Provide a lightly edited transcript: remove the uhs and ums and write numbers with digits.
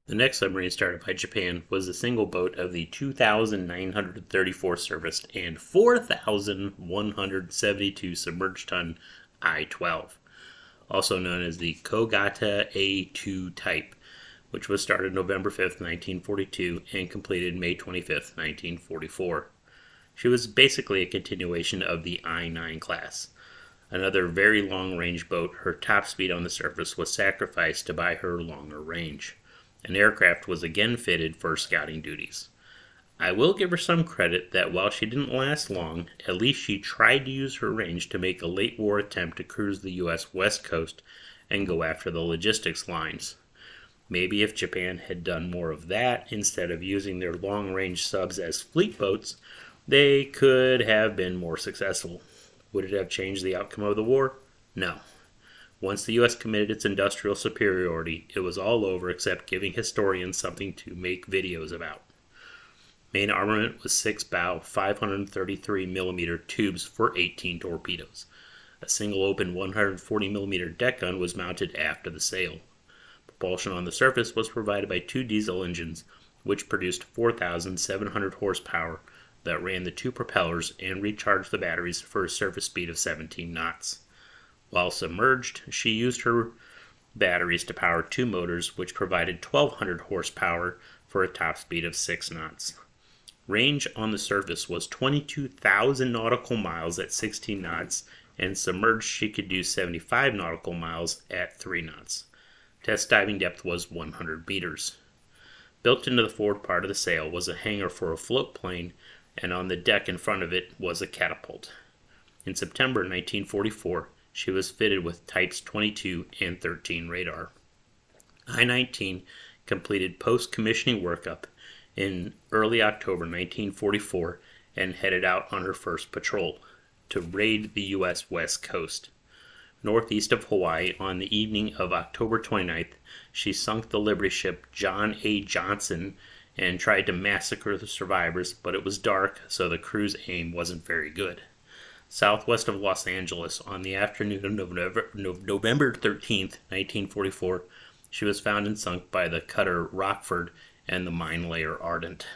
The next submarine started by Japan was the single boat of the 2,934 serviced and 4,172 submerged ton I-12, also known as the Ko-Gata A2 type, which was started November 5th, 1942 and completed May 25th, 1944. She was basically a continuation of the I-9 class. Another very long-range boat, her top speed on the surface was sacrificed to buy her longer range. An aircraft was again fitted for scouting duties. I will give her some credit that while she didn't last long, at least she tried to use her range to make a late war attempt to cruise the US West Coast and go after the logistics lines. Maybe if Japan had done more of that instead of using their long-range subs as fleet boats, they could have been more successful. Would it have changed the outcome of the war? No. Once the U.S. committed its industrial superiority, it was all over except giving historians something to make videos about. Main armament was 6-bow 533mm tubes for 18 torpedoes. A single open 140mm deck gun was mounted after the sail. Propulsion on the surface was provided by 2 diesel engines, which produced 4,700 horsepower that ran the 2 propellers and recharged the batteries for a surface speed of 17 knots. While submerged, she used her batteries to power 2 motors, which provided 1,200 horsepower for a top speed of 6 knots. Range on the surface was 22,000 nautical miles at 16 knots, and submerged she could do 75 nautical miles at 3 knots. Test diving depth was 100 meters. Built into the forward part of the sail was a hangar for a float plane, and on the deck in front of it was a catapult. In September 1944, she was fitted with Types 22 and 13 radar. I-19 completed post-commissioning workup in early October 1944 and headed out on her first patrol to raid the U.S. West Coast. Northeast of Hawaii, on the evening of October 29th, she sunk the Liberty ship John A. Johnson and tried to massacre the survivors, but it was dark, so the crew's aim wasn't very good. Southwest of Los Angeles, on the afternoon of November 13th, 1944, she was found and sunk by the cutter Rockford and the mine layer Ardent.